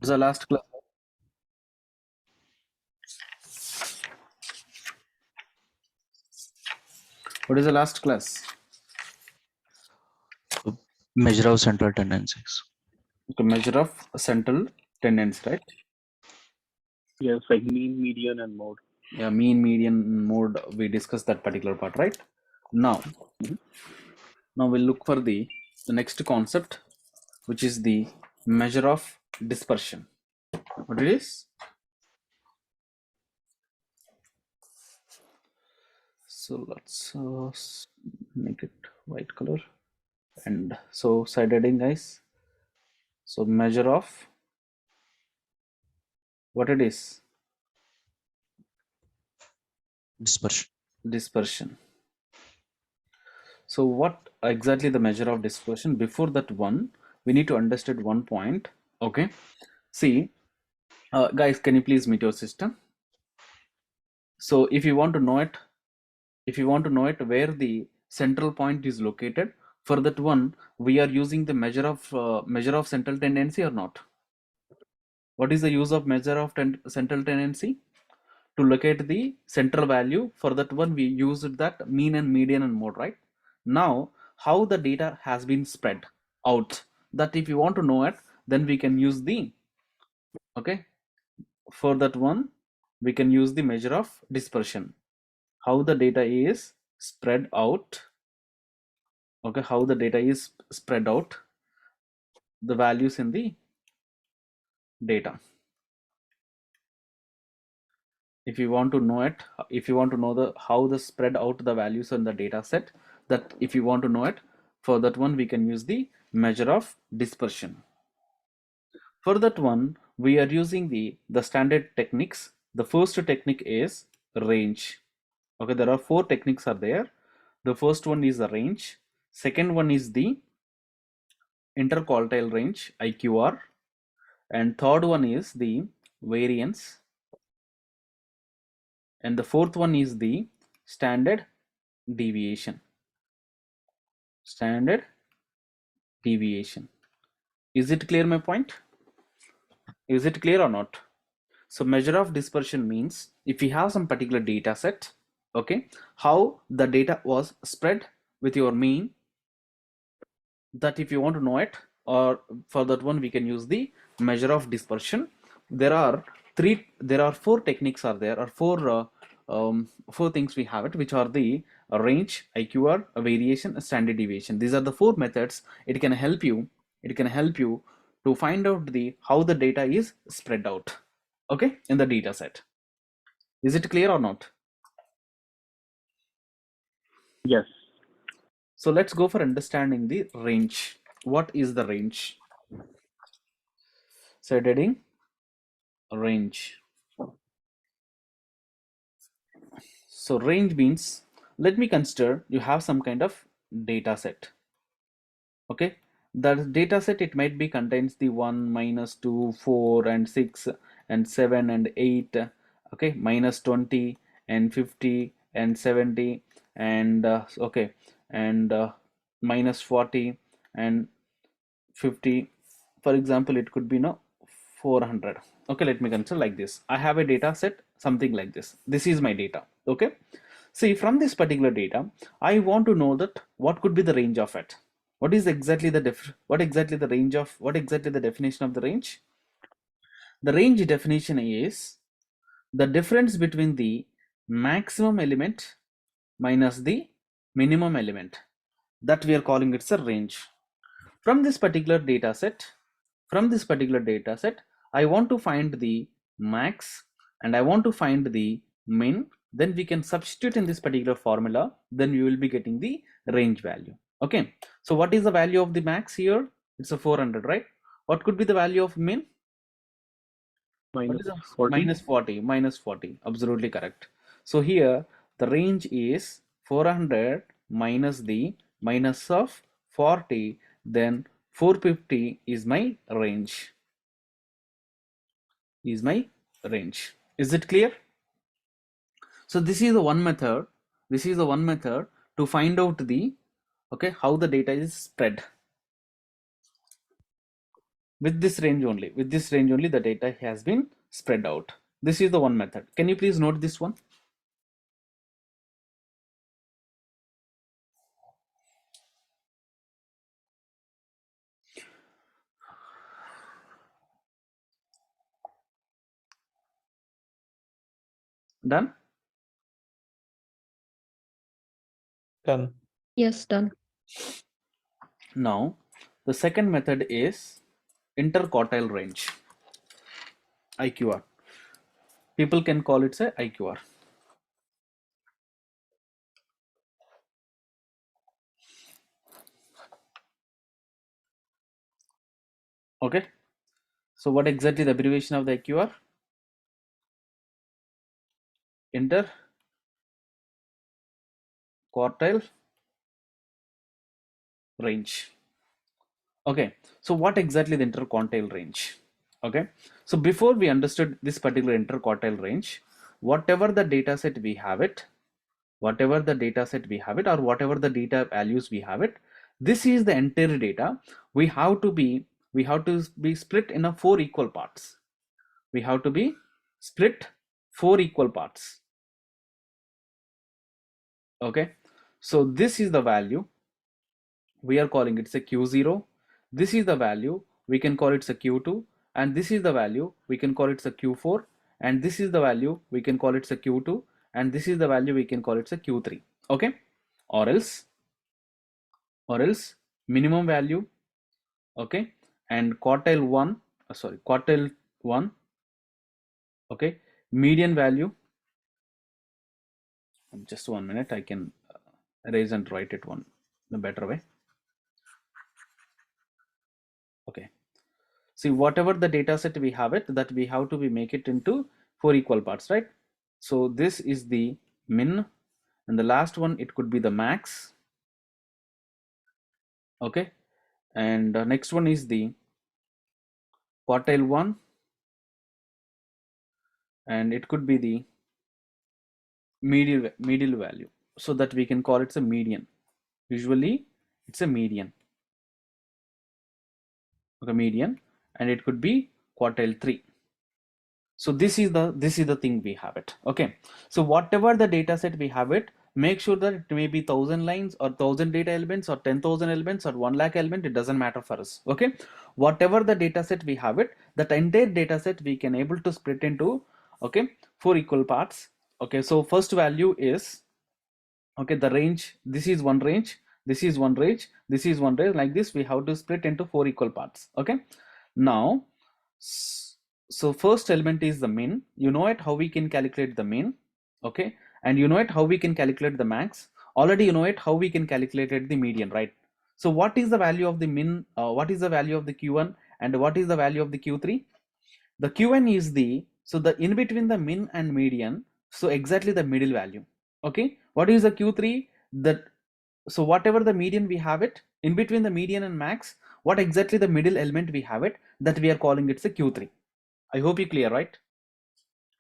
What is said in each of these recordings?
The last class. What is the last class? Measure of central tendencies. The measure of central tendency, right? Yes, like mean, median, and mode. Yeah, mean, median, mode. We discussed that particular part, right? Now, Mhm. now we'll look for the next concept, which is the measure of dispersion. What it is? So let's make it white color. And so side heading, guys. So measure of what it is? Dispersion. Dispersion. So what exactly the measure of dispersion? Before that one, we need to understand one point. Okay. See, guys, can you please meet your system? So if you want to know it, where the central point is located, for that one, we are using the measure of central tendency or not? What is the use of measure of central tendency? To locate the central value. For that one, we used that mean and median and mode, right? Now, how the data has been spread out, that if you want to know it, then we can use the, okay, for that one, we can use the measure of dispersion. How the data is spread out, okay, how the data is spread out, the values in the data. If you want to know it, if you want to know the how the spread out the values on the data set, that if you want to know it, for that one we can use the measure of dispersion. For that one, we are using the standard techniques. The first technique is range. Okay, there are four techniques are there. The first one is the range. Second one is the interquartile range, IQR. And third one is the variance. And the fourth one is the standard deviation. Standard deviation. Is it clear my point? Is it clear or not? So measure of dispersion means if we have some particular data set, okay, how the data was spread with your mean, that if you want to know it, or for that one we can use the measure of dispersion. There are four techniques are there, or four things we have it, which are the range, IQR, variation, standard deviation. These are the four methods. It can help you to find out the how the data is spread out, okay, in the data set. Is it clear or not? Yes. So let's go for understanding the range. What is the range? So heading range. So range means, let me consider you have some kind of data set. Okay, that data set, it might be contains the 1, -2, 4 and 6 and 7 and 8, okay, -20 and 50 and 70 and okay, and -40 and 50. For example, it could be no 400. Okay, let me consider like this. I have a data set something like this. This is my data. Okay, see, from this particular data, I want to know that what could be the range of it. What is exactly the what exactly the definition of the range? The range definition is the difference between the maximum element minus the minimum element, that we are calling it's a range. From this particular data set, I want to find the max and I want to find the min. Then we can substitute in this particular formula, then we will be getting the range value. Okay, so what is the value of the max here? It's a 400, right? What could be the value of min? What Minus is a 40. minus 40? Absolutely correct. So here the range is 400 minus the minus of 40, then 450 is my range. Is it clear? So this is the one method. To find out the, okay, how the data is spread. with this range only. With this range only, the data has been spread out. This is the one method. Can you please note this one? Done? Done. Yes, done. Now, the second method is interquartile range, IQR. People can call it a IQR. Okay. So what exactly the abbreviation of the IQR? Interquartile range. Okay, so what exactly the interquartile range? Okay, so before we understood this particular interquartile range, whatever the data set we have it, whatever the data set we have it, or whatever the data values we have it, this is the entire data. We have to be split in a 4 equal parts. We have to be split 4 equal parts. Okay, so this is the value. We are calling it a Q0. This is the value, we can call it a Q2, and this is the value, we can call it a Q4, and this is the value, we can call it a Q2, and this is the value, we can call it a Q3. Okay, or else minimum value, okay, and quartile 1, quartile 1, okay, median value. Just 1 minute, I can erase and write it one in a better way. Okay, see, whatever the data set we have it, that we have to be make it into 4 equal parts, right? So this is the min, and the last one, it could be the max. Okay, and next one is the quartile 1, and it could be the medial value, so that we can call it a median. Usually it's a median. Okay, median, and it could be quartile 3. So this is the thing we have it. Okay, so whatever the data set we have it, make sure that it may be 1000 lines or 1000 data elements or 10,000 elements or 1 lakh element, it doesn't matter for us. Okay, whatever the data set we have it, that entire data set we can able to split into, okay, 4 equal parts. Okay, so first value is, okay, the range, this is one range, this is one range, this is one range, like this we have to split into 4 equal parts. Okay, now so first element is the min. You know it how we can calculate the min. Okay, and you know it how we can calculate the max. Already you know it how we can calculate the median, right? So what is the value of the min, what is the value of the q1, and what is the value of the q3? The q1 is the, so the in between the min and median, so exactly the middle value. Okay, what is the q3? That, so whatever the median we have it, in between the median and max, what exactly the middle element we have it, that we are calling it's a q3. I hope you clear, right?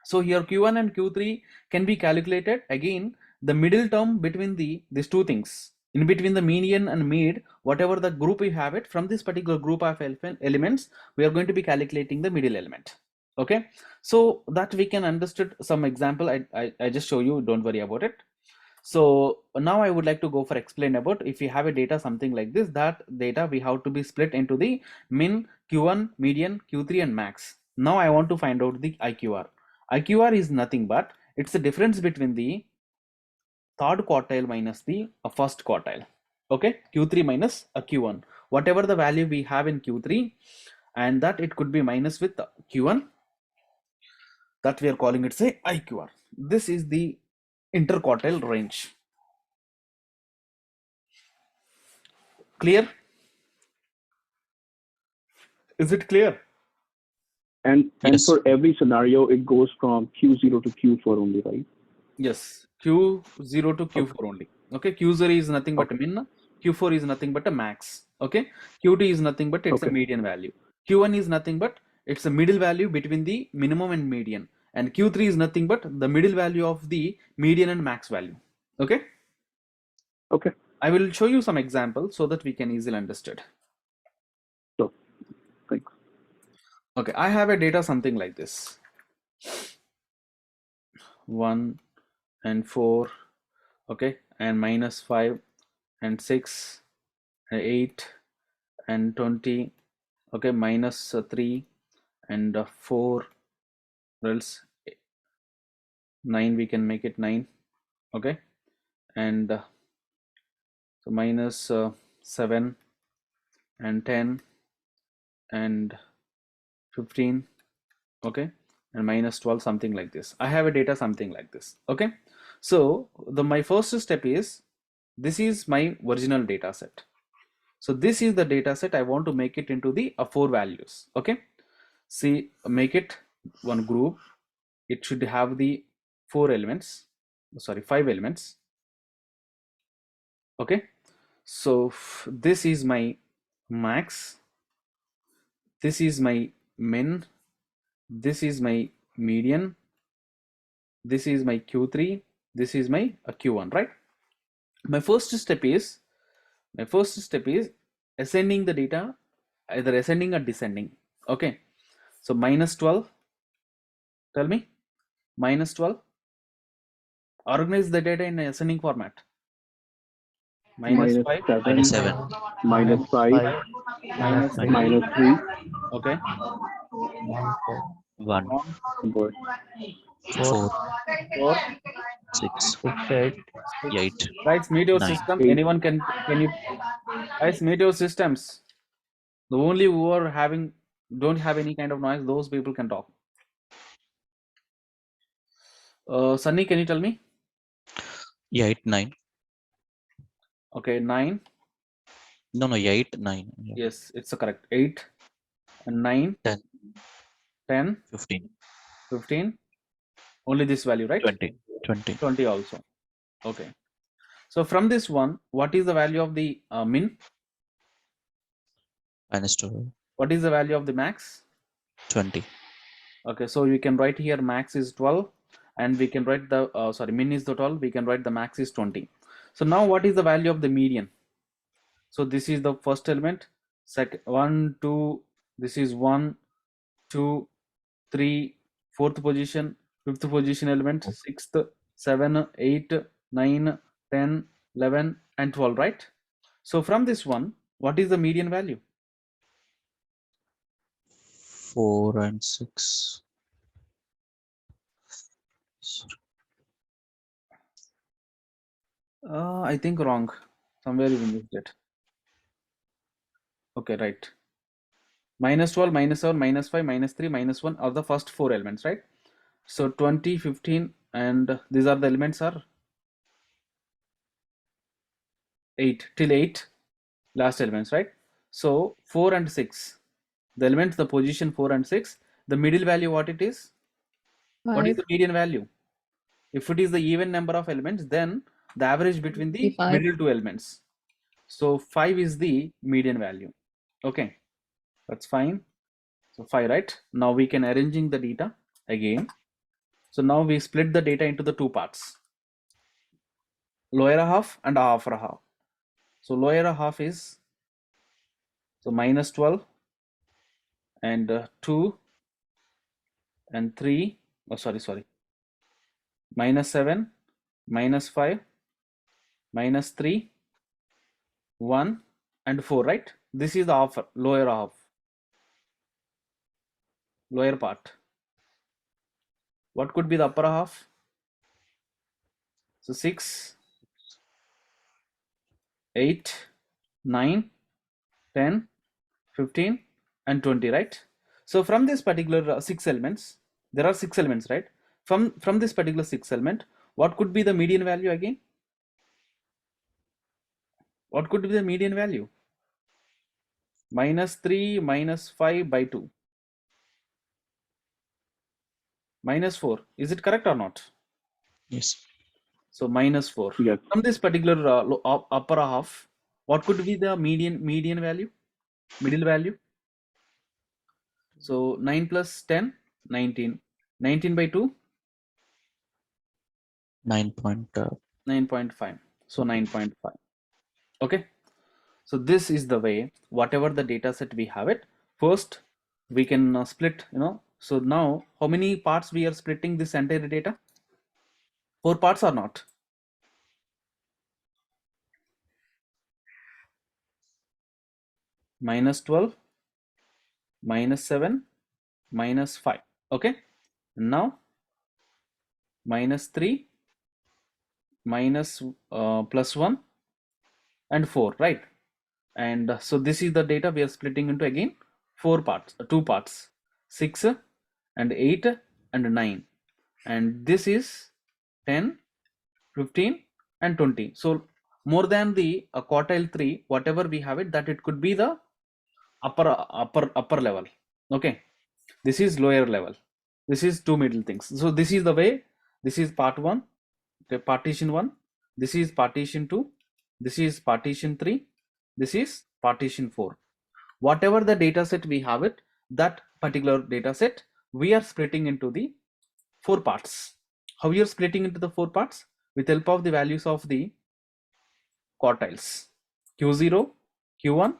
So here q1 and q3 can be calculated. Again, the middle term between these two things, in between the median and mid, whatever the group we have it, from this particular group of elements, we are going to be calculating the middle element. Okay, so that we can understood some example. I just show you, don't worry about it. So now I would like to go for explain about, if we have a data something like this, that data we have to be split into the min, q1, median, q3 and max. Now I want to find out the IQR. IQR is nothing but it's the difference between the third quartile minus the first quartile. Okay, q3 minus a q1, whatever the value we have in q3, and that it could be minus with q1, that we are calling it say IQR. This is the interquartile range. Clear? Is it clear? And Yes. for every scenario, it goes from Q0 to Q4 only, right? Yes, Q0 to Q4 only. Okay, Q0 is nothing but a Okay. min, Q4 is nothing but a max. Okay, Q2 is nothing but it's a Okay. median value. Q1 is nothing but it's a middle value between the minimum and median. And Q3 is nothing but the middle value of the median and max value. Okay, Okay. I will show you some examples so that we can easily understand. So, thanks. Okay, I have a data something like this. 1 and 4, okay, and minus 5 and 6 and 8 and 20, okay, minus 3 and 4, or else 9, we can make it 9, okay, and so minus 7 and 10 and 15, okay, and minus 12, something like this. I have a data something like this, okay. So my first step is, this is my original data set. So this is the data set. I want to make it into the 4 values, okay. See, make it one group. It should have the 4 elements, sorry, 5 elements, okay. So this is my max, this is my min, this is my median, this is my Q3, this is my Q1, right? My first step is ascending the data, either ascending or descending, okay. So minus 12, tell me, minus 12, organize the data in ascending format. Minus 5, minus 7, minus 5, minus 3, minus 3, okay, 1, 1, boy. 4, 4, 6, 8, 6. 8, Guys, meet your 9. system. 8. Anyone can you guys meet your systems? The only who are having, don't have any kind of noise, those people can talk. Sunny, can you tell me? 8, 9. Okay, 9. No, 8, 9. Yeah. Yes, it's correct. 8 and 9, 10, 10, 15, 15. Only this value, right? 20, 20. 20 also. Okay. So from this one, what is the value of the min? Minus 12, What is the value of the max? 20. Okay, so we can write here max is 12, and we can write the sorry, min is the 12, we can write the max is 20. So now what is the value of the median? So this is the first element, second 1 2, this is 1 2 3, fourth position, fifth position element, sixth, 7 8 9 10 11 and 12, right? So from this one, what is the median value? 4 and 6. I think wrong, somewhere you missed it. Okay, right. Minus 12, minus 7, minus 5, minus 3, minus 1 are the first 4 elements, right? So 20, 15, and these are the elements are 8 till 8 last elements, right? So 4 and 6, the elements, the position 4 and 6, the middle value, what it is? What is the median value? If it is the even number of elements, then the average between the 55. middle two elements. So 5 is the median value. Okay, that's fine. So 5, right? Now we can arranging the data again. So now we split the data into the two parts, lower half and upper half. So lower half is, so minus 12 and 2 and 3, oh sorry, minus 7, minus 5, minus 3, 1 and 4, right? This is the upper, lower half, lower part. What could be the upper half? So 6, 8, 9, 10, 15 and 20, right? So from this particular 6 elements, there are 6 elements, right? From this particular 6 element, what could be the median value again? What could be the median value? Minus 3 minus 5 by 2. Minus 4. Is it correct or not? Yes. So minus 4. Yes. From this particular upper half, what could be the median value? Middle value? So 9 plus 10, 19. 19 by 2? 9.5. So 9.5. Okay. So this is the way, whatever the data set we have it, first we can split, so now how many parts we are splitting this entire data? 4 parts or not? -12, -7, -5. Okay, now -3, minus +1 and 4, right? And so this is the data we are splitting into again 4 parts, 2 parts, 6 and 8 and 9, and this is 10, 15 and 20. So more than the quartile 3, whatever we have it, that it could be the upper level. Okay, this is lower level, this is two middle things. So this is the way, this is part 1, okay, partition 1, this is partition 2, this is partition 3, this is partition 4. Whatever the data set we have it, that particular data set we are splitting into the 4 parts. How we are splitting into the 4 parts? With help of the values of the quartiles, q0, q1,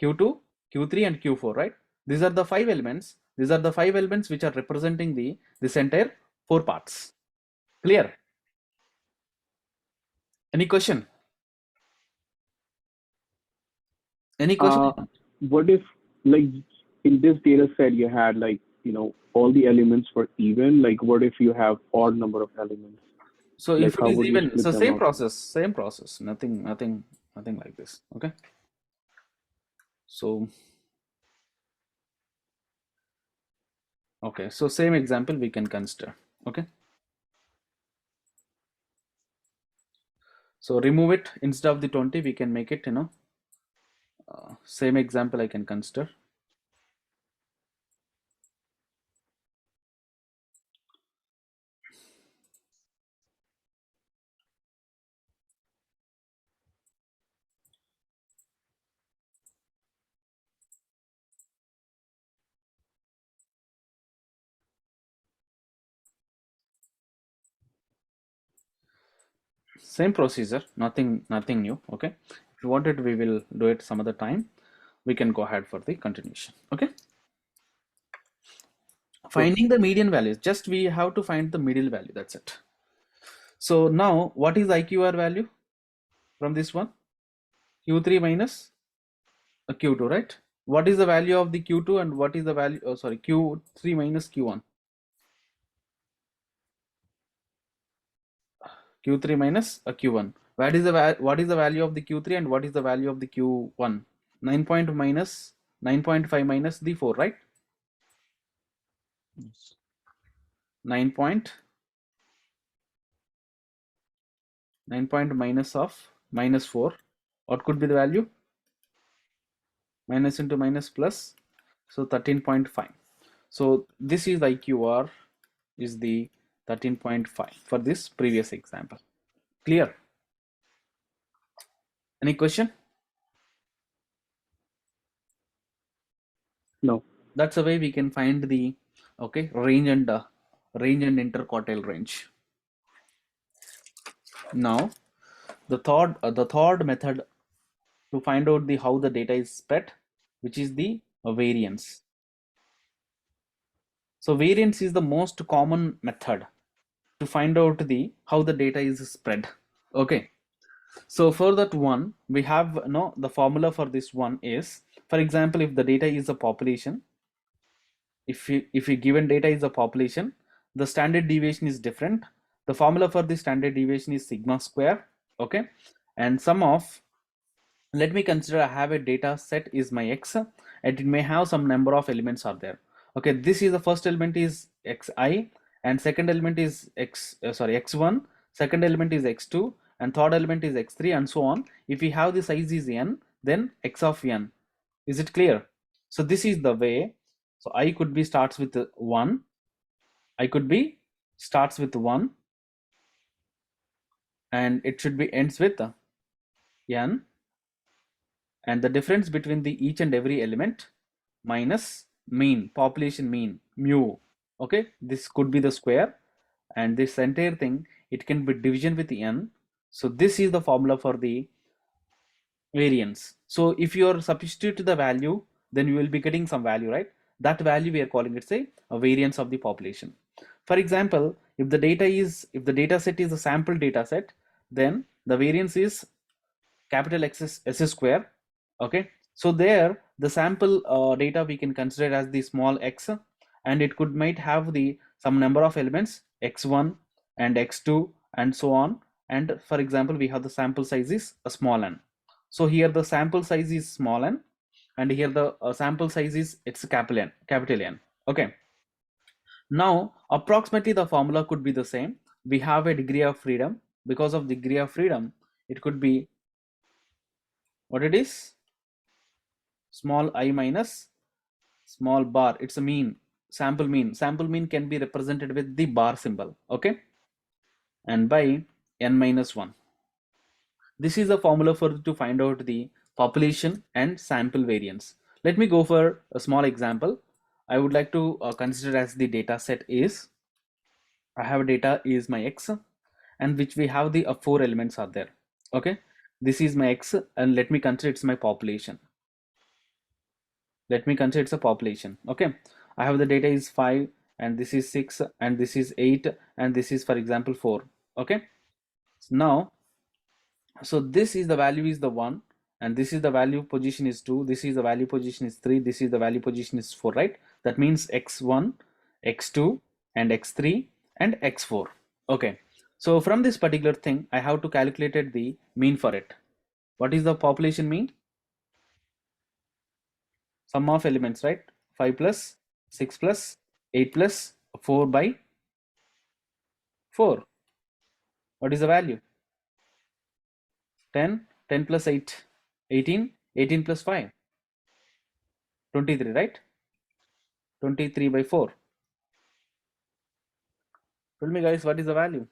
q2, q3 and q4, right? These are the 5 elements. These are the 5 elements which are representing this entire 4 parts. Clear? Any question? Any question? What if, like, in this data set you had, like, all the elements were even? Like, what if you have odd number of elements? So Like, if it how is would you even, split so them up? same process, nothing like this. Okay, so so same example we can consider. Okay, so remove it, instead of the 20 we can make it, same example I can consider. Same procedure, nothing new. Okay, if you want it, we will do it some other time. We can go ahead for the continuation. Okay, finding the median values, just we have to find the middle value, that's it. So now what is IQR value from this one? Q3 minus a Q2, right? What is the value of the Q2 and what is the value, sorry, Q3 minus Q1? Q3 minus a Q1. What is the value of the Q3 and what is the value of the Q1? 9.5 minus the 4, right? Yes. 9 point minus of minus 4. What could be the value? Minus into minus plus, so 13.5. So this is IQR is the 13.5 for this previous example. Clear? Any question? No. That's the way we can find the range and interquartile range. Now the third method to find out the how the data is spread, which is the variance. So variance is the most common method to find out the how the data is spread. Okay, so for that one we have the formula for this one is, for example, if the data is a population, if you given data is a population, the standard deviation is different. The formula for the standard deviation is sigma square. Okay, and sum of, let me consider I have a data set is my x and it may have some number of elements are there. Okay, this is the first element is xi and second element is x1, second element is x2 and third element is x3 and so on. If we have the size is n, then x of n. Is it clear? So this is the way. So I could be starts with 1, I could be starts with 1 and it should be ends with n, and the difference between the each and every element minus mean, population mean, mu. Okay, this could be the square and this entire thing, it can be division with n. So this is the formula for the variance. So if you are substitute the value, then you will be getting some value, right? that value we are calling it a variance of the population. For example, if the data set is a sample data set, then the variance is capital X S square. Okay, so there the sample data we can consider as the small x, and it might have the some number of elements x1 and x2 and so on. And for example, we have the sample size is a small n. So here the sample size is small n, and here the sample size is it's capital N. Okay, now approximately the formula could be the same. We have a degree of freedom. Because of degree of freedom, it could be what it is, small I minus small bar. It's a mean, sample mean can be represented with the bar symbol. Okay, and by n minus 1. This is the formula for to find out the population and sample variance. Let me go for a small example. I would like to consider as the data set is, I have data is my x, and which we have the 4 elements are there. Okay, this is my x, and let me consider it's my population. Let me consider it's a population. Okay, I have the data is 5, and this is 6, and this is 8, and this is for example 4. Okay, now so this is the value is the 1, and this is the value position is 2, this is the value position is 3, this is the value position is 4, right? That means x1, x2 and x3 and x4. Okay, so from this particular thing I have to calculate the mean for it. What is the population mean? Sum of elements, right? 5 plus 6 plus 8 plus 4 by 4. What is the value? 10, 10 plus 8, 18, 18 plus 5, 23, right? 23 by 4. Tell me guys, what is the value?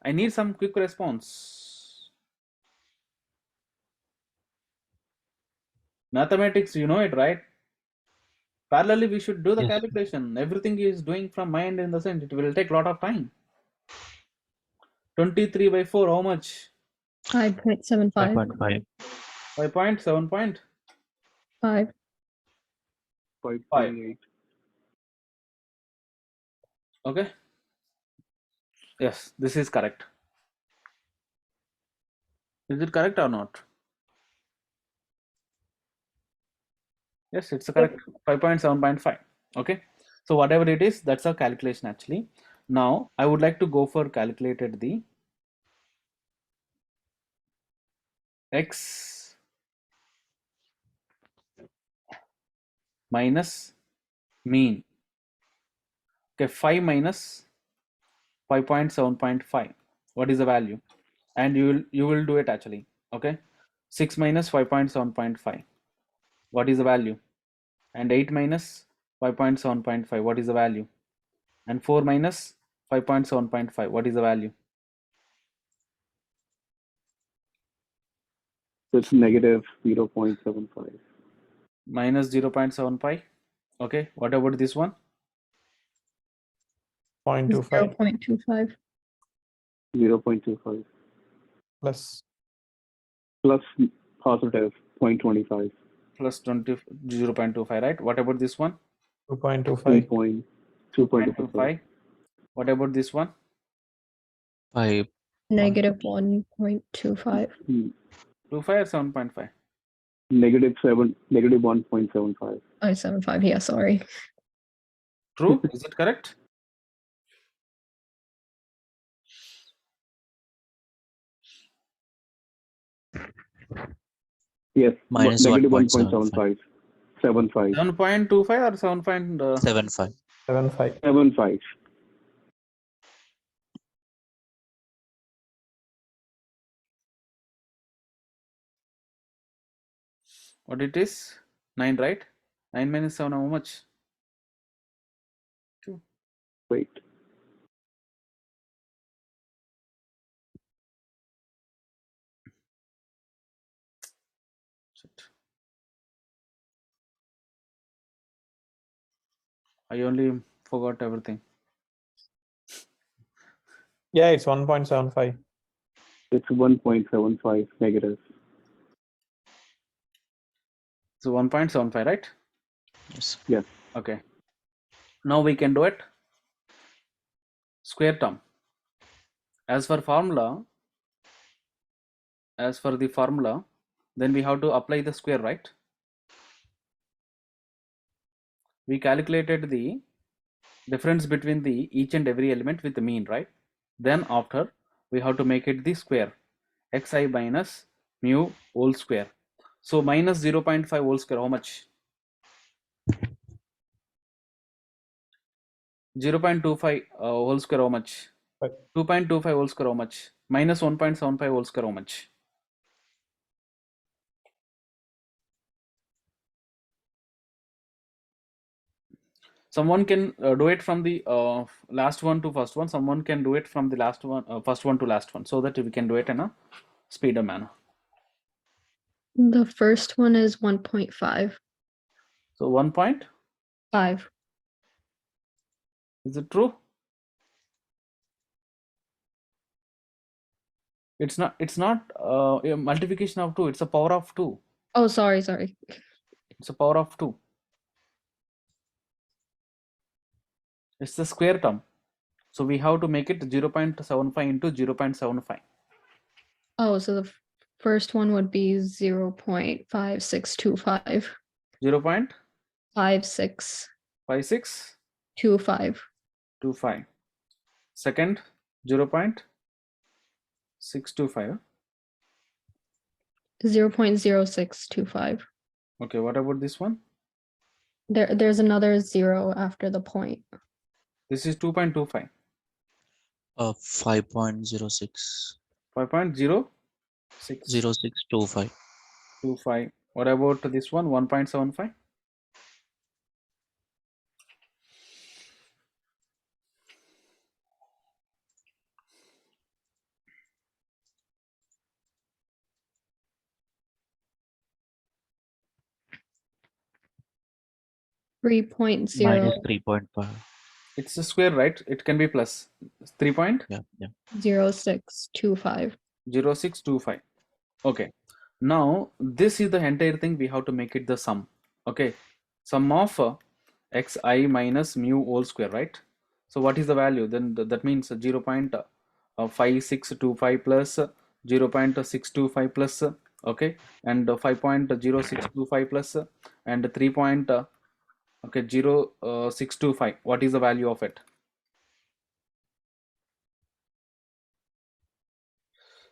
I need some quick response. Mathematics, you know it, right? Parallelly, we should do the Yes. calculation. Everything is doing from mind in the sense it will take a lot of time. 23 by 4, how much? 5.75. 5.5. 5 point, 7 point, 5. 5.8. okay? Yes, this is correct. Is it correct or not? Yes, it's correct. 5.7.5. Okay, so whatever it is, that's a calculation actually. Now I would like to go for calculated the x minus mean. Okay, 5 minus 5.7.5. What is the value? And you will do it actually. Okay, 6 minus 5.7.5. What is the value? And 8 minus 5.7.5. What is the value? And 4 minus 5.7.5. What is the value? So it's negative 0.75. Minus 0.75. Okay, what about this one? 0.25 0.25. 0.25 plus plus positive 0.25. Plus 0.25, right? What about this one? 2.25 2.25. 2.25. What about this one? 5. Negative 1.25. 2.5 or 7.5? Negative 1.75. Oh, 75. Yeah, sorry. True? Is it correct? Yes, Minus negative 1.75. 1.75. 75. 7.25 or 7. 7.5. 7.5 75. What it is? 9, right? 9 minus 7, how much? 2. Wait. Shit. I only forgot everything. yeah, it's 1.75 It's 1.75 negative. So 1.75, right? Yes. Yes. Okay. Now we can do it square term. As for the formula, then we have to apply the square, right? We calculated the difference between the each and every element with the mean, right? Then after we have to make it the square, xi minus mu whole square. So minus 0.5 whole square, how much? 0.25 whole square, how much? But 2.25 whole square, how much? Minus 1.75 whole square, how much? Someone can do it from the last one to first one. Someone can do it from the last one, first one to last one, so that we can do it in a speeder manner. The first one is 1.5. So 1 point, 5. is it true? It's not a multiplication of 2, it's a power of 2. Oh, sorry. It's a power of 2. It's the square term. So we have to make it 0.75 into 0.75. Oh, so the first one would be 0.5625. 0.5625. 5625. Second, 0.625. 0.0625. Okay, what about this one? There's another 0 after the point. This is 2.25. 5.06. 5.0625. 0625. What about this one? 1.75. 3.0. Minus 3.5. It's a square, right? It can be plus 3.0625. Yeah. 0625. Okay. Now this is the entire thing. We have to make it the sum. Okay. Sum of xi minus mu whole square, right? So what is the value? Then that means 0.5625 plus 0.625 plus okay, and 5.0625 plus and 3. Okay, 0.625. What is the value of it?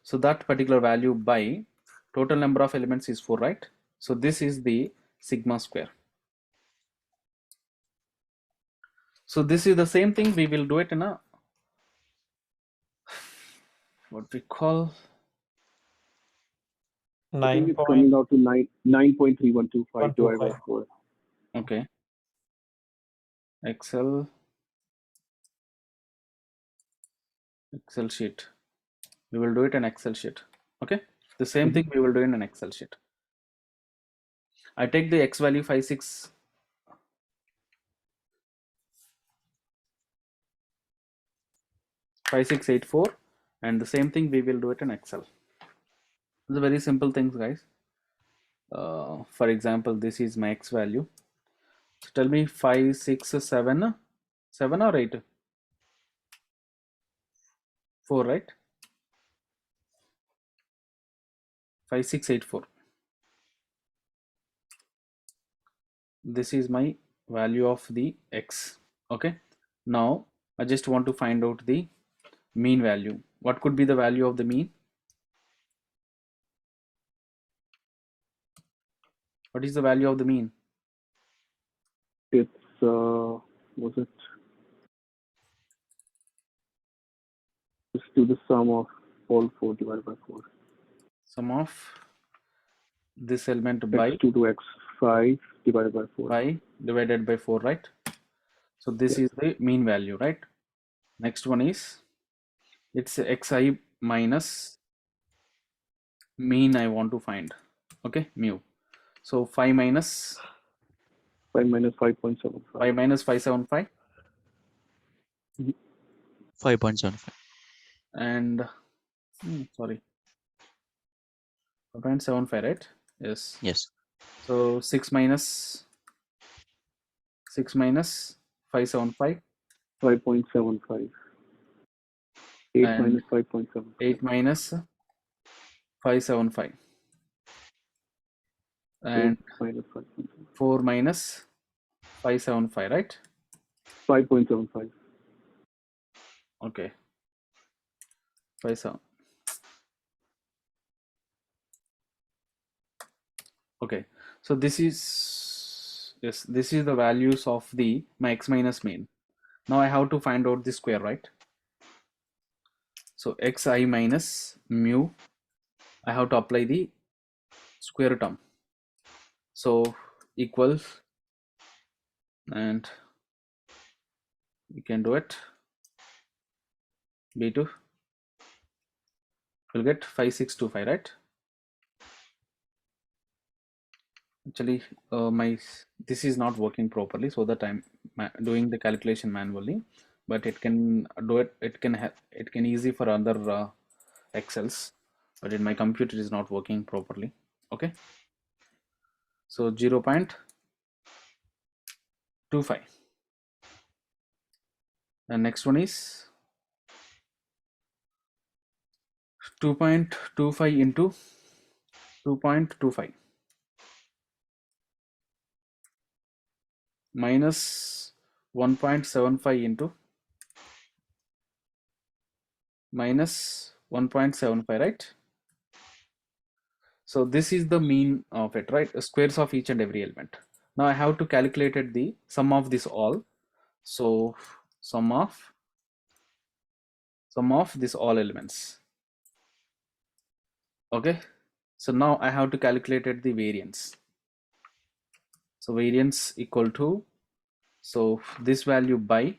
So that particular value by total number of elements is 4, right? So this is the sigma square. So this is the same thing. We will do it in a what we call I 9 think it's point coming out to 9.3125 divided by 125. 4. okay Excel sheet. We will do it in Excel sheet. Okay, the same thing we will do in an Excel sheet. I take the x value 5684, and the same thing we will do it in Excel. It's a very simple things, guys. For example, this is my x value. So tell me 5, 6, 7, 7 or 8? 4, right? 5684. This is my value of the x. Okay. Now I just want to find out the mean value. What could be the value of the mean? What is the value of the mean? It's, was it? Just do the sum of all 4 divided by 4. Sum of this element by X2 to X5 divided by 4. divided by 4, right? So this is the mean value, right? Next one is it's xi minus mean I want to find. Okay, mu. So 5 minus 5 minus 5.75. 5 minus 575 5.75. and sorry 5.75, right? Yes. Yes. So 6 minus 575 5.75. 8 and minus 5.75. 8 minus 575 and 8 minus 5.75. 4 minus 575, right? 5.75. Okay, 57. Okay, so this is, yes, this is the values of the my x minus mean. Now I have to find out the square, right? So xi minus mu, I have to apply the square term. So equals, and we can do it. B2 will get 5625, right? Actually, this is not working properly, so that I'm doing the calculation manually. But it can do it. It can easy for other excels, but in my computer is not working properly. Okay, so 0.25. And next one is 2.25 into 2.25 minus 1.75 into minus 1.75, right? So this is the mean of it, right? Squares of each and every element. Now I have to calculate the sum of this all. So sum of this all elements. Okay. So now I have to calculate the variance. So variance equal to, so this value by,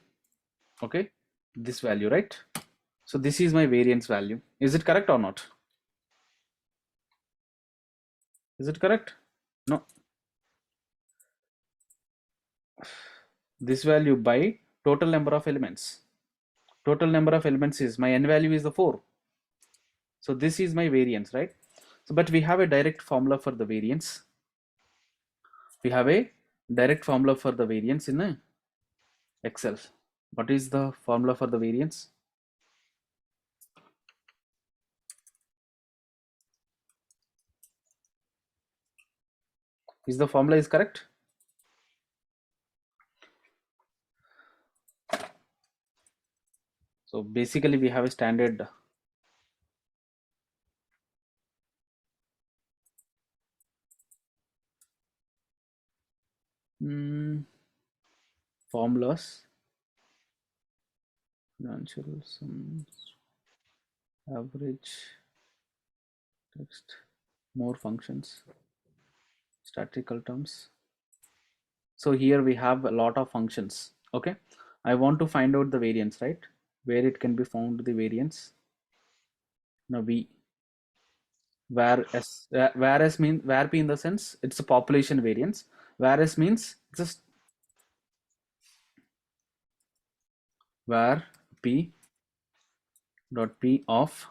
okay, this value, right? So this is my variance value. Is it correct or not? Is it correct? No. This value by total number of elements. Total number of elements is, my n value is the 4. So this is my variance, right? So, but we have a direct formula for the variance. We have a direct formula for the variance in Excel. What is the formula for the variance? Is the formula is correct? So basically we have a standard formulas, financial sums, average, text, more functions, statistical terms. So here we have a lot of functions. Okay, I want to find out the variance, right? Where it can be found the variance. Now v, where s, where s means, where p in the sense it's a population variance, where s means just where p dot p of,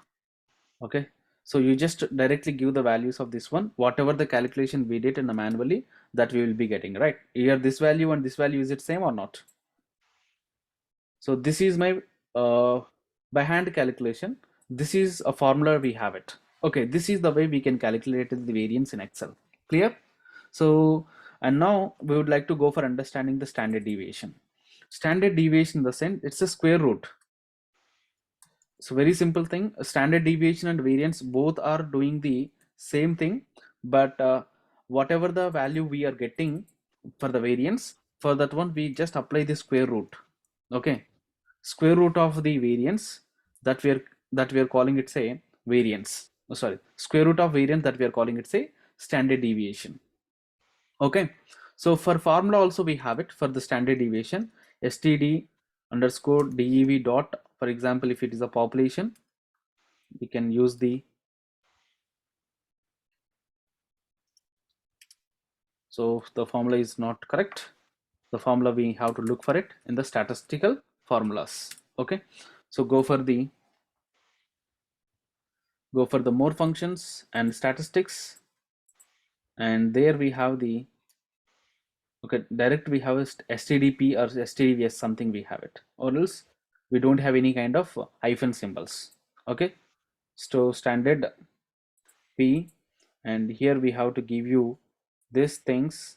okay. So you just directly give the values of this one, whatever the calculation we did in the manually, that we will be getting, right? Here this value and this value, is it same or not? So this is my by hand calculation. This is a formula, we have it. Okay, this is the way we can calculate the variance in Excel. Clear? So, and now we would like to go for understanding the standard deviation. Standard deviation in the sense, it's a square root. So very simple thing. Standard deviation and variance both are doing the same thing, but whatever the value we are getting for the variance, for that one we just apply the square root. Okay, square root of the variance, that we are calling it, say, variance. Oh, sorry, square root of variance, that we are calling it, say, standard deviation. Okay, so for formula also we have it for the standard deviation, std underscore dev dot, for example, if it is a population, we can use the, so the formula is not correct. The formula we have to look for it in the statistical formulas. Okay, so go for the more functions and statistics, and there we have the, okay, direct we have a stdp or stdvs, something we have it, or else we don't have any kind of hyphen symbols. Okay, so standard p, and here we have to give you these things,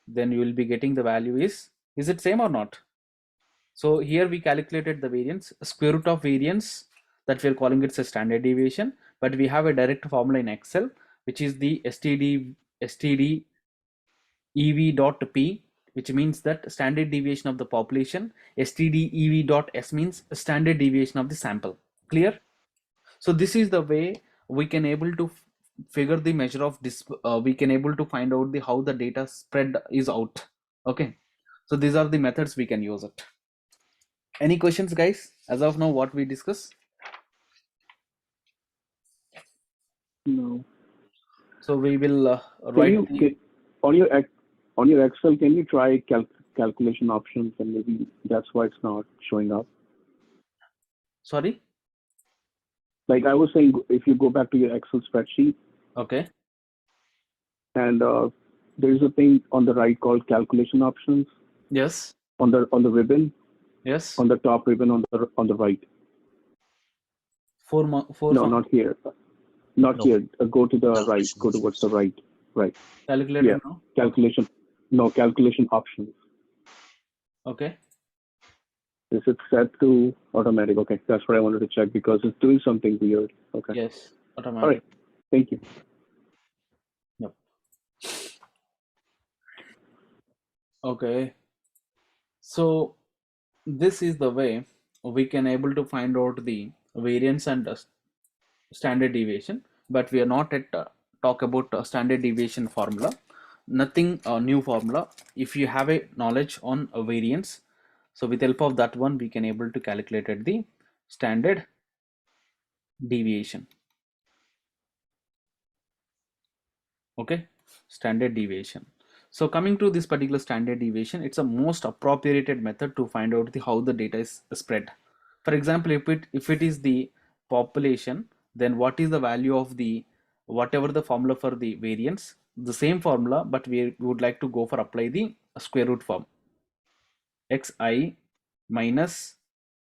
then you will be getting the value is it same or not? So here we calculated the variance, square root of variance, that we are calling it a standard deviation, but we have a direct formula in Excel, which is the std ev dot p, which means that standard deviation of the population. Std ev dot s means standard deviation of the sample. Clear? So this is the way we can able to figure the measure of this. We can able to find out the how the data spread is out. Okay, so these are the methods we can use it. Any questions, guys, as of now what we discuss? No. So we will Can write you on your Excel? Can you try calculation options, and maybe that's why it's not showing up? sorry. Like I was saying, if you go back to your Excel spreadsheet, Okay. and there's a thing on the right called calculation options Yes. on the ribbon, Yes. on the top ribbon on the right. Four No, not here. Not No. here. Go to the right. Calculation Go towards the options. right. calculator Yeah. now. Calculation. No, calculation options. Okay. Is it set to automatic? Okay, that's what I wanted to check because it's doing something weird. Okay. Yes. Automatic. All right. Thank you. Yep. Okay. So this is the way we can able to find out the variance and standard deviation, but we are not at talk about standard deviation formula. Nothing new formula. If you have a knowledge on a variance, so with help of that one we can able to calculate at the standard deviation. Okay, standard deviation. So coming to this particular standard deviation, it's a most appropriated method to find out the how the data is spread. For example, if it is the population, then what is the value of the whatever the formula for the variance, the same formula, but we would like to go for apply the square root form. Xi minus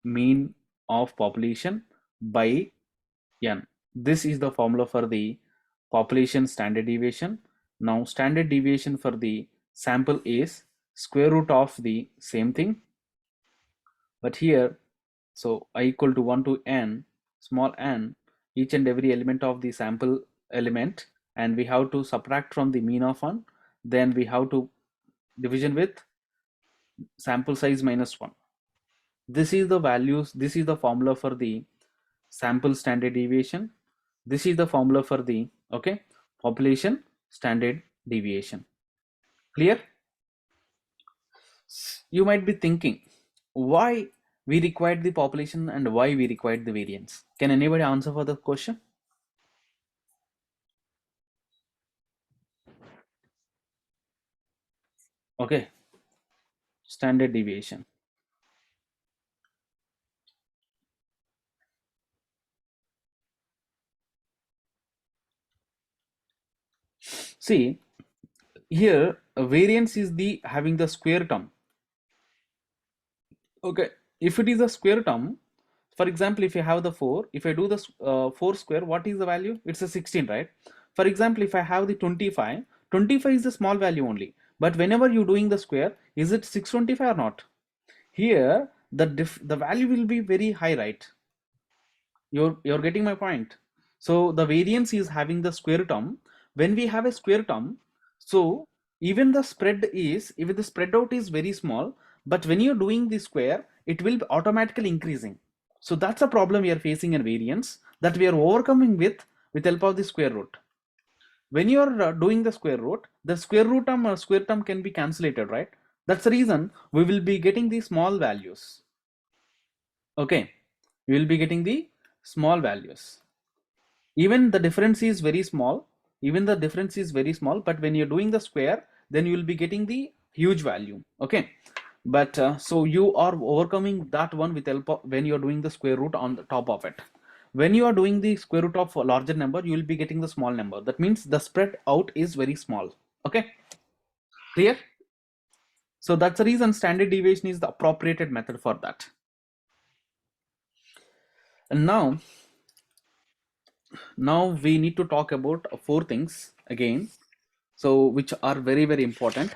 mean of population by n. This is the formula for the population standard deviation. Now standard deviation for the sample is square root of the same thing, but here, so I equal to 1 to n, small n, each and every element of the sample element, and we have to subtract from the mean of 1, then we have to division with sample size minus 1. This is the values, this is the formula for the sample standard deviation. This is the formula for the, okay, population standard deviation. Clear? You might be thinking why we required the population and why we required the variance. Can anybody answer for the question? Okay, standard deviation. See, here variance is the having the square term. Okay, if it is a square term, for example, if you have the 4, if I do the 4 square, what is the value? It's a 16, right? For example, if I have the 25, 25 is a small value only, but whenever you're doing the square, is it 625 or not? Here the value will be very high, right? You're getting my point. So the variance is having the square term. When we have a square term, so even the spread out is very small, but when you're doing the square, it will be automatically increasing. So that's a problem we are facing in variance that we are overcoming with help of the square root. When you are doing the square root term or square term can be cancelled, right? That's the reason we will be getting the small values. Okay, we will be getting the small values. Even the difference is very small, but when you're doing the square, then you will be getting the huge value. Okay, but so you are overcoming that one with help of when you're doing the square root on the top of it. When you are doing the square root of a larger number, you will be getting the small number. That means the spread out is very small. Okay, clear? So that's the reason standard deviation is the appropriate method for that. And now we need to talk about four things again, so which are very, very important,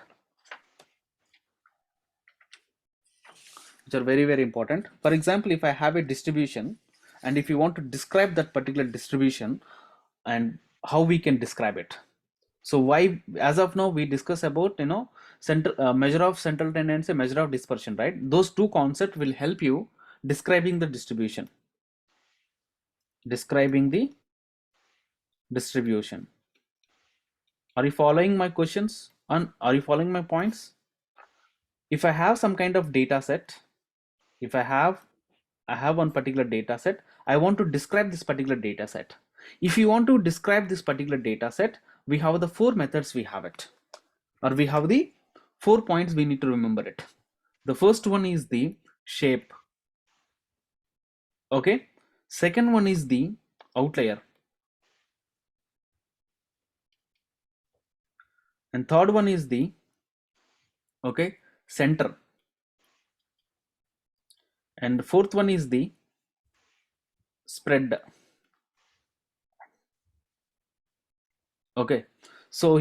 For example, if I have a distribution, and if you want to describe that particular distribution and how we can describe it. So why, as of now, we discuss about, measure of central tendency, measure of dispersion, right? Those two concepts will help you describing the distribution, describing the distribution. Are you following my questions? And are you following my points? If I have some kind of data set, if I have one particular data set, I want to describe this particular data set. If you want to describe this particular data set, we have the four methods we have it, or we have the 4 points we need to remember it. The first one is the shape. Okay. Second one is the outlier. And third one is the center. And the fourth one is the spread. Okay, so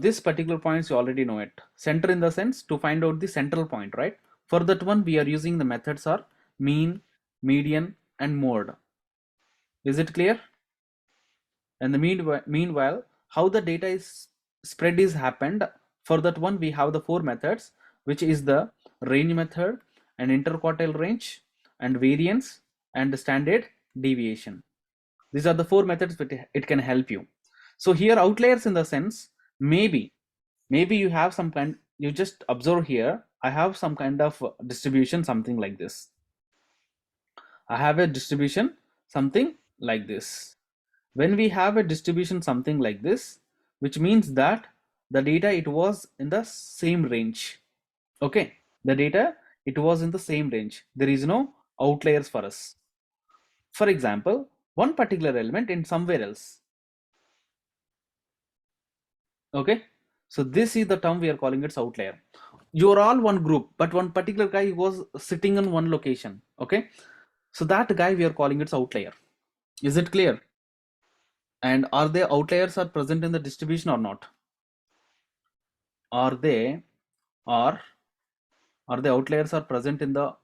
this particular points you already know it. Center in the sense to find out the central point, right? For that one we are using the methods are mean, median and mode. Is it clear? And the meanwhile, how the data is spread is happened, for that one we have the four methods, which is the range method and interquartile range and variance and standard deviation. These are the four methods which it can help you. So here outliers in the sense, maybe you have some kind, you just observe here, I have some kind of distribution something like this. I have a distribution something like this. When we have a distribution something like this, which means that the data, it was in the same range. Okay, the data, it was in the same range. There is no outliers for us. For example, one particular element in somewhere else. Okay, so this is the term we are calling it outlier. You are all one group, but one particular guy was sitting in one location. Okay, so that guy we are calling it outlier. Is it clear? And are the outliers are present in the distribution or not? Are they outliers are present in the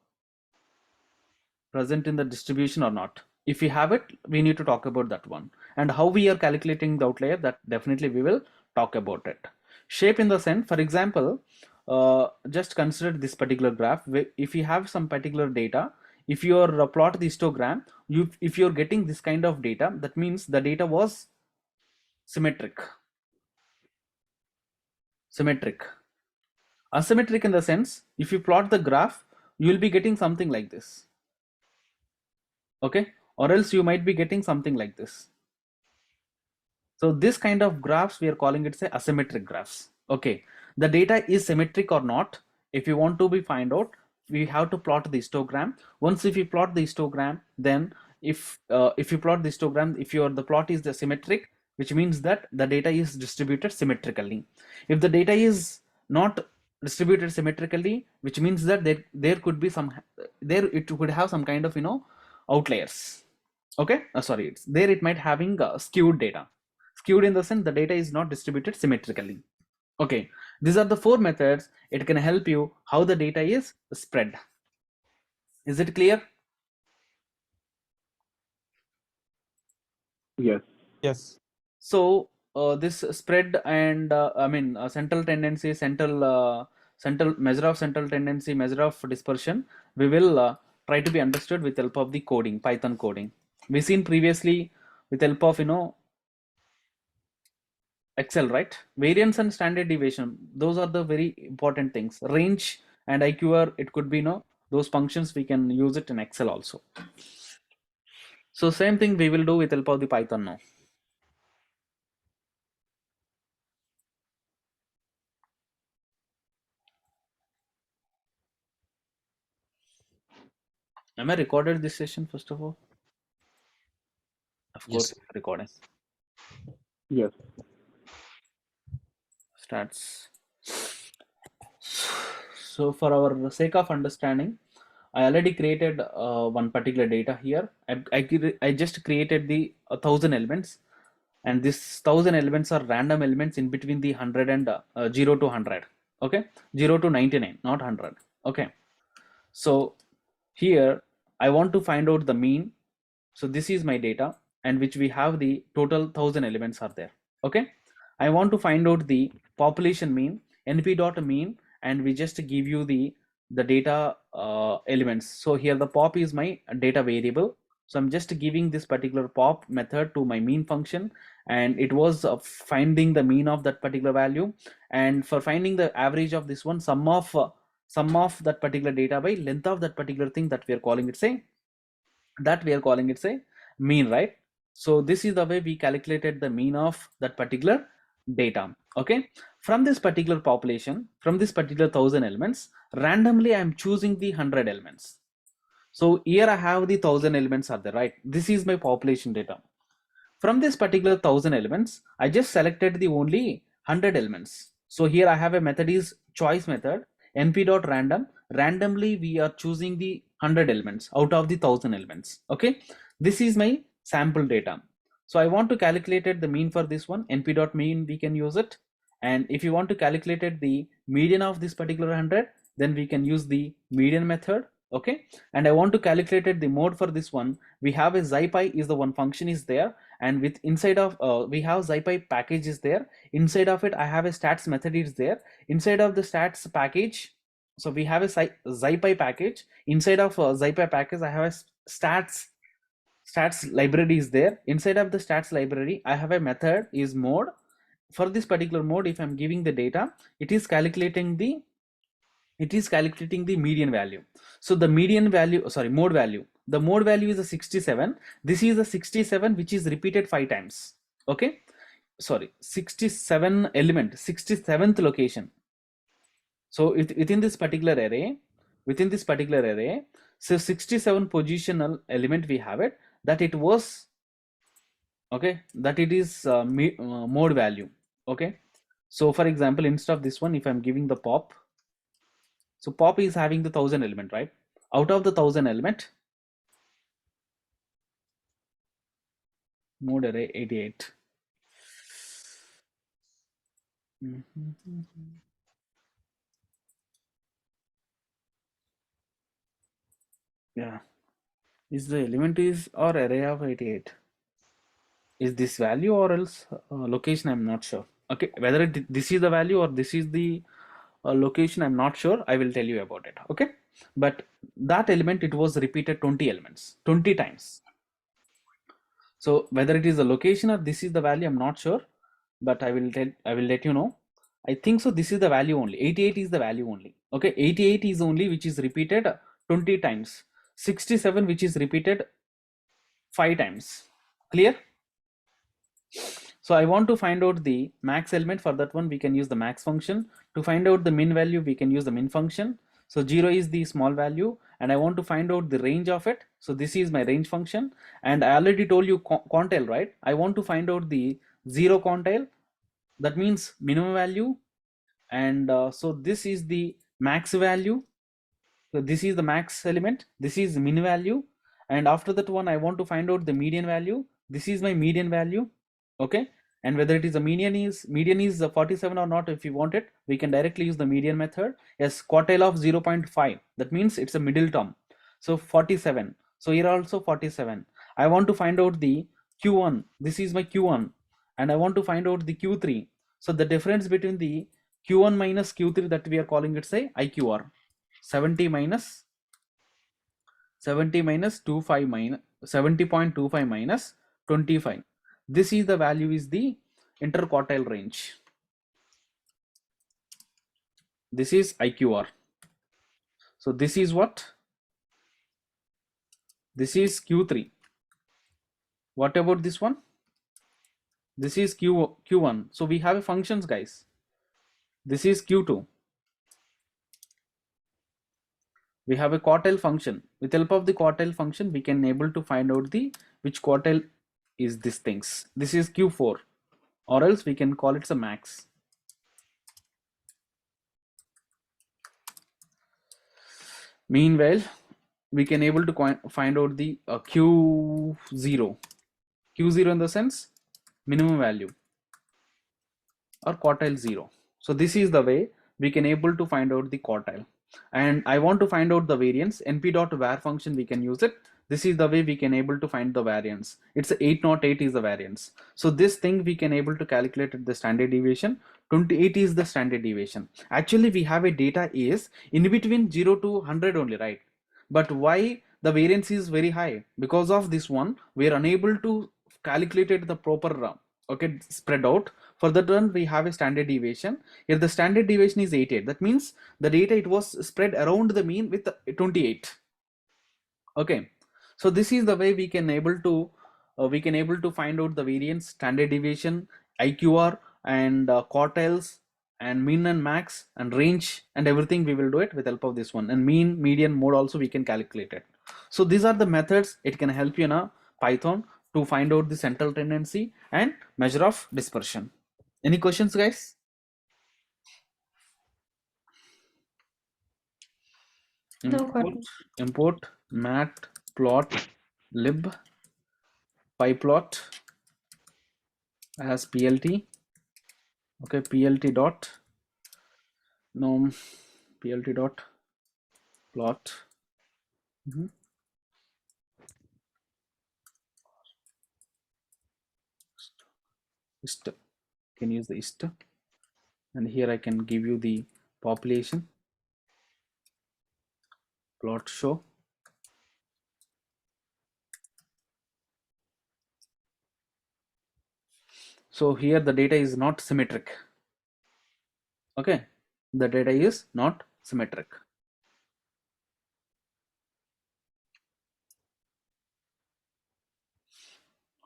distribution or not? If we have it, we need to talk about that one, and how we are calculating the outlier, that definitely we will talk about it. Shape in the sense, for example, just consider this particular graph. If you have some particular data, if you are plot the histogram, if you're getting this kind of data, that means the data was symmetric. Asymmetric in the sense, if you plot the graph, you will be getting something like this. Okay, or else you might be getting something like this. So this kind of graphs we are calling it say asymmetric graphs. Okay, the data is symmetric or not, if you want to be find out, we have to plot the histogram. Once if you plot the histogram, then if you plot the histogram, if the plot is the symmetric, which means that the data is distributed symmetrically. If the data is not distributed symmetrically, which means that there could be some, it could have some kind of outliers. Okay, sorry, it might having skewed data. Skewed in the sense the data is not distributed symmetrically. Okay, these are the four methods. It can help you how the data is spread. Is it clear? Yes. Yes. So this spread and central tendency, central measure of central tendency, measure of dispersion, we will try to be understood with help of the coding, Python coding. We seen previously with help of Excel, right? Variance and standard deviation, those are the very important things. Range and IQR, it could be those functions we can use it in Excel also. So same thing we will do with help of the Python now. Am I recorded this session first of all? Of Yes, course, sir. recording Yes. starts. So for our sake of understanding, I already created one particular data here. I just created the 1000 elements, and this 1000 elements are random elements in between the 100 and 0 to 100. Okay, 0 to 99, not 100. Okay, so here I want to find out the mean. So this is my data, and which we have the total 1000 elements are there. Okay, I want to find out the population mean, np dot mean, and we just give you the data elements. So here the pop is my data variable. So I'm just giving this particular pop method to my mean function, and it was finding the mean of that particular value, and for finding the average of this one, sum of that particular data by length of that particular thing, that we are calling it say mean, right? So this is the way we calculated the mean of that particular data. Okay, from this particular population, from this particular 1000 elements, randomly I am choosing the 100 elements. So here I have the 1000 elements are there, right? This is my population data. From this particular 1000 elements, I just selected the only 100 elements. So here I have a method is choice method, np.random. Randomly we are choosing the 100 elements out of the 1000 elements. Okay, this is my sample data. So I want to calculate the mean for this one, np.mean, we can use it. And if you want to calculate the median of this particular 100, then we can use the median method. Okay, and I want to calculate the mode for this one. We have a zypi is the one function is there, and with inside of we have zypi package is there. Inside of it I have a stats method is there. Inside of the stats package, so we have a zypi package. Inside of zypi package I have a stats library is there. Inside of the stats library I have a method is mode. For this particular mode, if I'm giving the data, it is calculating the median value. So the median value, sorry, mode value, the mode value is a 67. This is a 67 which is repeated 5 times. Okay, sorry, 67 element, 67th location. So within this particular array, so 67 positional element we have it, that it was, okay, that it is mode value. Okay, so for example, instead of this one, if I'm giving the pop, so pop is having the 1000 element, right? Out of the 1000 element, mode array 88. Yeah, is the element is or array of 88, is this value or else location, I'm not sure. Okay, whether this is the value or this is the location, I'm not sure. I will tell you about it. Okay, but that element, it was repeated 20 elements, 20 times. So whether it is the location or this is the value, I'm not sure, but I will let you know. I think so this is the value only, 88 is the value only. Okay, 88 is only which is repeated 20 times, 67 which is repeated 5 times. Clear? So I want to find out the max element. For that one we can use the max function. To find out the min value we can use the min function. So 0 is the small value, and I want to find out the range of it. So this is my range function, and I already told you quantile, right? I want to find out the 0 quantile, that means minimum value, and so this is the max value. So this is the max element, this is min value, and after that one I want to find out the median value. This is my median value. Okay, and whether it is a median is 47 or not, if you want it, we can directly use the median method. Yes, quartile of 0.5, that means it's a middle term. So 47, so here also 47. I want to find out the q1, this is my q1, and I want to find out the q3. So the difference between the q1 minus q3, that we are calling it say iqr. 70 minus 25 minus 70.25 minus 25. This is the value is the interquartile range. This is IQR. So this is what? This is Q3. What about this one? This is Q1. So we have a functions, guys. This is Q2. We have a quartile function. With help of the quartile function, we can able to find out the which quartile is these things. This is Q4, or else we can call it a max. Meanwhile, we can able to find out the Q0. Q0 in the sense minimum value or quartile 0. So this is the way we can able to find out the quartile. And I want to find out the variance. np.var function we can use it. This is the way we can able to find the variance. It's 808 is the variance. So this thing we can able to calculate the standard deviation. 28 is the standard deviation. Actually we have a data is in between 0 to 100 only, right? But why the variance is very high? Because of this one we are unable to calculate it the proper okay spread out. For that one we have a standard deviation. Here the standard deviation is 88. That means the data it was spread around the mean with 28. Okay, so this is the way we can able to find out the variance, standard deviation, IQR, and quartiles, and mean and max and range and everything. We will do it with help of this one, and mean, median, mode also we can calculate it. So these are the methods it can help you in a Python to find out the central tendency and measure of dispersion. Any questions, guys? No questions. Import matplotlib pyplot as plt. Okay, plt dot nom plt dot plot. Ist can use the ist, and here I can give you the population plot show. So here the data is not symmetric. Okay, the data is not symmetric.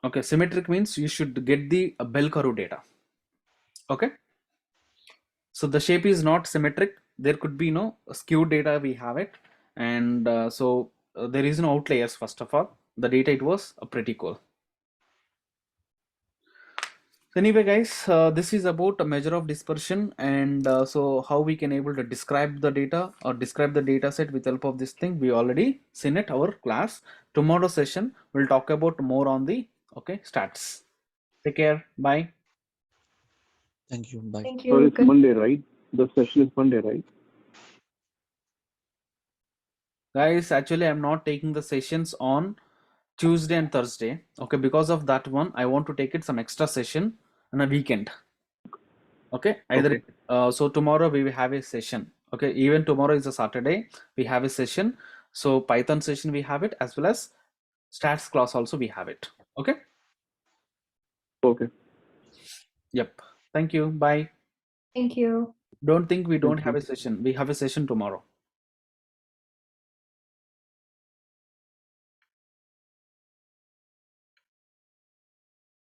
Okay, symmetric means you should get the bell curve data. Okay, so the shape is not symmetric. There could be no skewed data we have it, and there is no outliers. First of all, the data it was pretty cool. So anyway, guys, this is about a measure of dispersion, and so how we can able to describe the data or describe the data set with help of this thing. We already seen it our class. Tomorrow session we'll talk about more on the stats. Take care. Bye. Thank you. Bye. Thank So you. it's Monday, right? The session is Monday, right? Guys, actually I'm not taking the sessions on Tuesday and Thursday. Okay, because of that one I want to take it some extra session on a weekend. Okay, either so tomorrow we will have a session. Okay, even tomorrow is a Saturday, we have a session. So Python session we have it, as well as stats class also we have it. Okay. Okay. Yep. Thank you. Bye. Thank you. Don't think we don't Thank have you. a session. We have a session tomorrow.